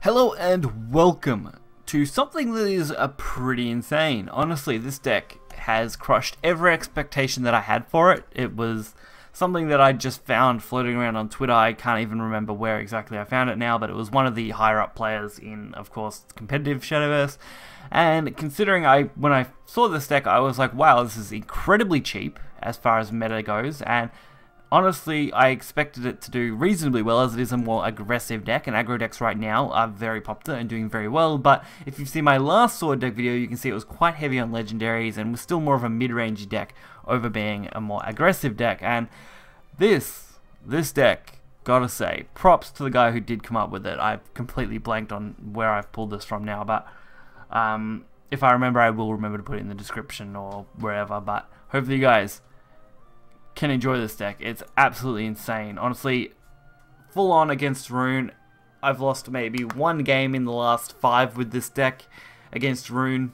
Hello and welcome to something that is pretty insane. Honestly, this deck has crushed every expectation that I had for it. It was something that I just found floating around on Twitter. I can't even remember where exactly I found it now, but it was one of the higher up players in, of course, competitive Shadowverse. And considering when I saw this deck, I was like, wow, this is incredibly cheap as far as meta goes, and honestly, I expected it to do reasonably well, as it is a more aggressive deck, and aggro decks right now are very popular and doing very well. But if you've seen my last sword deck video, you can see it was quite heavy on legendaries and was still more of a mid-range deck over being a more aggressive deck. And this deck, gotta say, props to the guy who did come up with it. I've completely blanked on where I've pulled this from now, but if I remember, I will remember to put it in the description or wherever. But hopefully you guys can enjoy this deck. It's absolutely insane. Honestly, full on against Rune. I've lost maybe one game in the last 5 with this deck against Rune.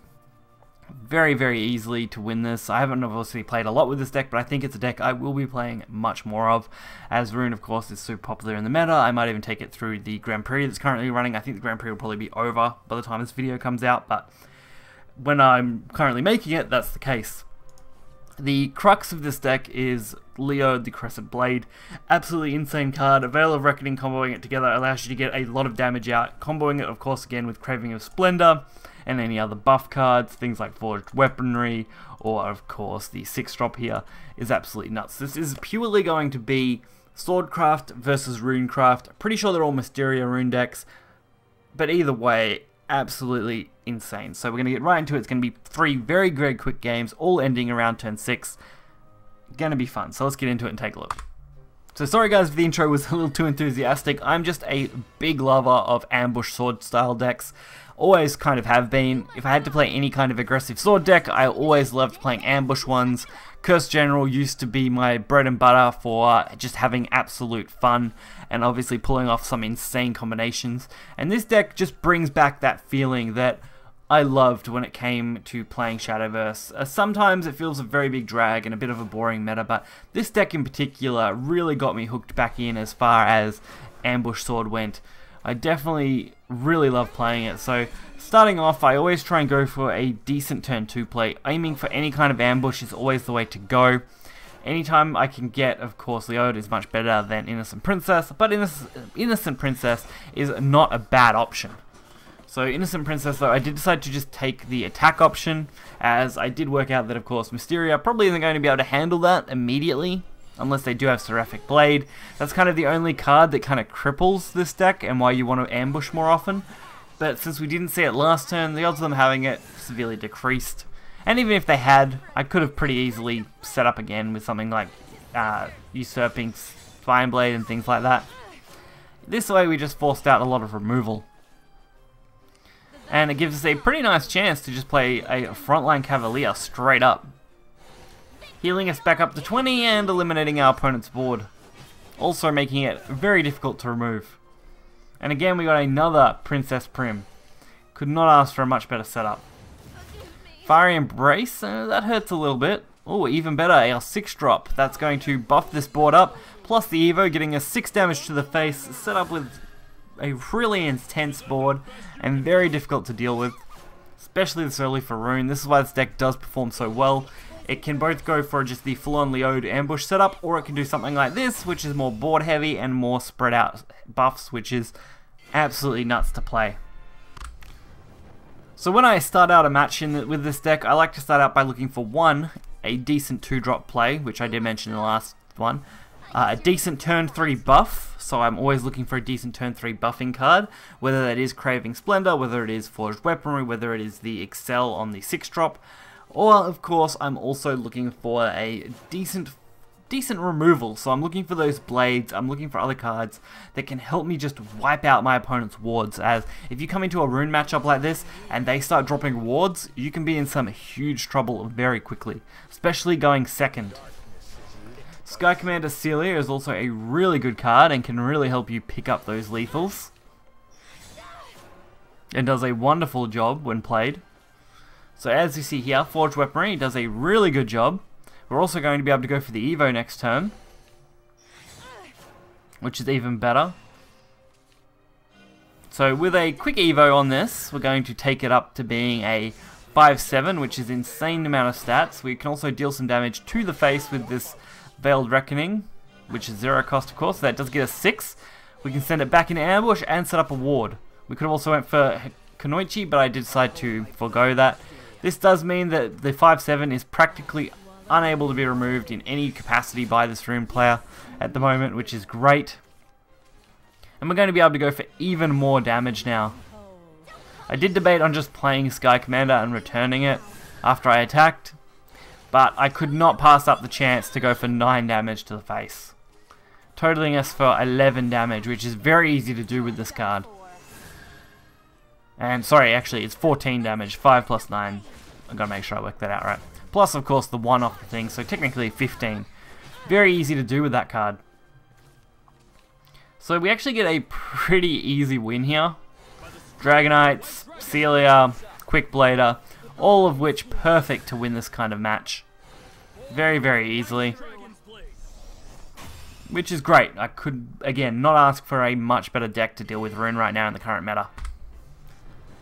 Very, very easily to win this. I haven't obviously played a lot with this deck, but I think it's a deck I will be playing much more of, as Rune, of course, is super popular in the meta. I might even take it through the Grand Prix that's currently running. I think the Grand Prix will probably be over by the time this video comes out, but when I'm currently making it, that's the case. The crux of this deck is Leo, the Crescent Blade. Absolutely insane card. A Veil of Reckoning, comboing it together allows you to get a lot of damage out. Comboing it, of course, again with Craving of Splendor and any other buff cards, things like Forged Weaponry, or of course the 6-drop here, is absolutely nuts. This is purely going to be SwordCraft versus RuneCraft. Pretty sure they're all Mysteria rune decks, but either way, absolutely insane. So we're going to get right into it. It's going to be 3 very, very quick games, all ending around turn 6. Going to be fun. So let's get into it and take a look. So sorry guys if the intro was a little too enthusiastic. I'm just a big lover of ambush sword style decks. Always kind of have been. If I had to play any kind of aggressive sword deck, I always loved playing ambush ones. Curse General used to be my bread and butter for just having absolute fun and obviously pulling off some insane combinations. And this deck just brings back that feeling that I loved when it came to playing Shadowverse. Sometimes it feels a very big drag and a bit of a boring meta, but this deck in particular really got me hooked back in as far as ambush sword went. I definitely really love playing it. So starting off, I always try and go for a decent turn 2 play. Aiming for any kind of ambush is always the way to go. Anytime I can get, of course, Leod is much better than Innocent Princess, but Innocent Princess is not a bad option. So Innocent Princess, though, I did decide to just take the attack option, as I did work out that, of course, Mysteria probably isn't going to be able to handle that immediately, unless they do have Seraphic Blade. That's kind of the only card that kind of cripples this deck and why you want to ambush more often. But since we didn't see it last turn, the odds of them having it severely decreased. And even if they had, I could have pretty easily set up again with something like Usurping Spine Blade and things like that. This way we just forced out a lot of removal. And it gives us a pretty nice chance to just play a Frontline Cavalier straight up, healing us back up to 20 and eliminating our opponent's board, also making it very difficult to remove. And again, we got another Princess Prim. Could not ask for a much better setup. Fiery Embrace, that hurts a little bit. Oh, even better, our 6-drop. That's going to buff this board up, plus the Evo, getting us 6 damage to the face, set up with a really intense board and very difficult to deal with, especially this early for Rune. This is why this deck does perform so well. It can both go for just the full-on Leod ambush setup, or it can do something like this, which is more board heavy and more spread out buffs, which is absolutely nuts to play. So when I start out a match with this deck, I like to start out by looking for a decent 2-drop play, which I did mention in the last one. A decent turn 3 buff, so I'm always looking for a decent turn 3 buffing card, whether that is Craving Splendor, whether it is Forged Weaponry, whether it is the Excel on the 6-drop, or of course I'm also looking for a decent removal. So I'm looking for those blades, I'm looking for other cards that can help me just wipe out my opponent's wards, as if you come into a Rune matchup like this and they start dropping wards, you can be in some huge trouble very quickly, especially going second. Sky Commander Celia is also a really good card and can really help you pick up those lethals, and does a wonderful job when played. So as you see here, Forged Weaponry does a really good job. We're also going to be able to go for the Evo next turn, which is even better. So with a quick evo on this, we're going to take it up to being a 5/7, which is an insane amount of stats. We can also deal some damage to the face with this Veiled Reckoning, which is 0 cost of course, so that does get us 6. We can send it back into ambush and set up a ward. We could have also went for Kunoichi, but I did decide to forego that. This does mean that the 5/7 is practically unable to be removed in any capacity by this rune player at the moment, which is great. And we're going to be able to go for even more damage now. I did debate on just playing Sky Commander and returning it after I attacked, but I could not pass up the chance to go for 9 damage to the face, totaling us for 11 damage, which is very easy to do with this card. And sorry, actually it's 14 damage, 5 plus 9. I've got to make sure I work that out right. Plus of course the 1 off the thing, so technically 15. Very easy to do with that card. So we actually get a pretty easy win here. Dragonites, Celia, Quick Blader, all of which perfect to win this kind of match. Very, very easily. Which is great. I could, again, not ask for a much better deck to deal with Rune right now in the current meta.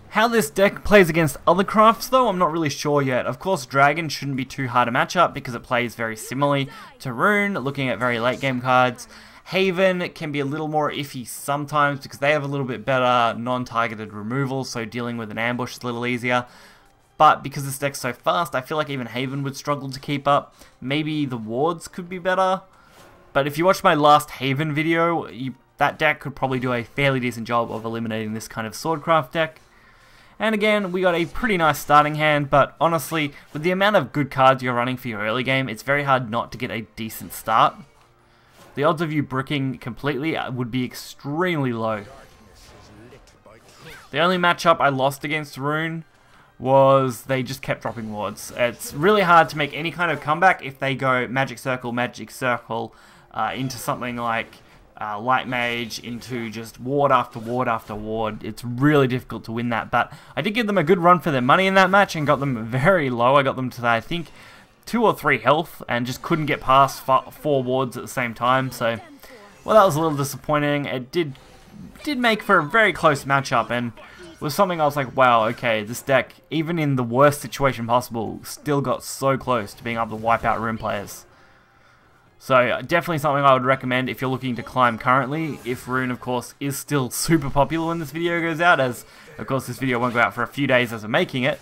How this deck plays against other crafts though, I'm not really sure yet. Of course, Dragon shouldn't be too hard to match up because it plays very similarly to Rune, looking at very late game cards. Haven can be a little more iffy sometimes because they have a little bit better non-targeted removal, so dealing with an ambush is a little easier. But because this deck's so fast, I feel like even Haven would struggle to keep up. Maybe the wards could be better. But if you watch my last Haven video, that deck could probably do a fairly decent job of eliminating this kind of SwordCraft deck. And again, we got a pretty nice starting hand, but honestly, with the amount of good cards you're running for your early game, it's very hard not to get a decent start. The odds of you bricking completely would be extremely low. The only matchup I lost against Rune was they just kept dropping wards. It's really hard to make any kind of comeback if they go Magic Circle, into something like Light Mage, into just ward after ward after ward. It's really difficult to win that, but I did give them a good run for their money in that match and got them very low. I got them to, I think, 2 or 3 health and just couldn't get past 4 wards at the same time, so well, that was a little disappointing. It did make for a very close matchup and was something I was like, wow, okay, this deck, even in the worst situation possible, still got so close to being able to wipe out Rune players. So definitely something I would recommend if you're looking to climb currently, if Rune of course is still super popular when this video goes out, as of course this video won't go out for a few days as I'm making it,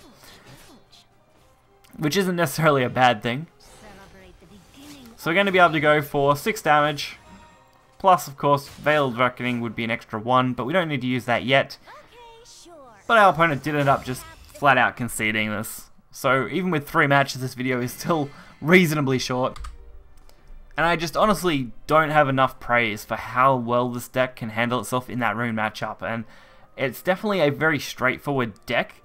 which isn't necessarily a bad thing. So we're going to be able to go for 6 damage, plus of course Veiled Reckoning would be an extra 1, but we don't need to use that yet. But our opponent did end up just flat out conceding this. So even with 3 matches, this video is still reasonably short. And I just honestly don't have enough praise for how well this deck can handle itself in that Rune matchup. And it's definitely a very straightforward deck,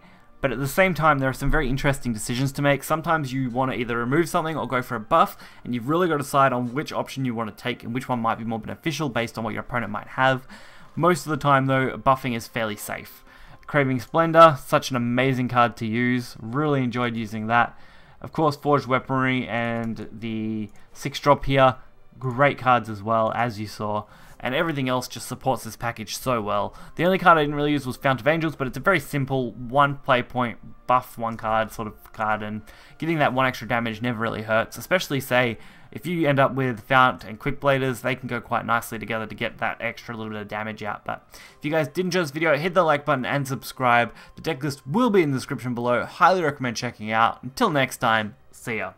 but at the same time there are some very interesting decisions to make. Sometimes you want to either remove something or go for a buff, and you've really got to decide on which option you want to take and which one might be more beneficial based on what your opponent might have. Most of the time though, buffing is fairly safe. Craving Splendor, such an amazing card to use, really enjoyed using that. Of course, Forged Weaponry and the 6-drop here, great cards as well, as you saw. And everything else just supports this package so well. The only card I didn't really use was Fount of Angels, but it's a very simple 1 play point, buff 1 card sort of card, and getting that 1 extra damage never really hurts, especially say if you end up with Fount and Quick Bladers, they can go quite nicely together to get that extra little bit of damage out. But if you guys did enjoy this video, hit the like button and subscribe. The deck list will be in the description below. Highly recommend checking it out. Until next time, see ya.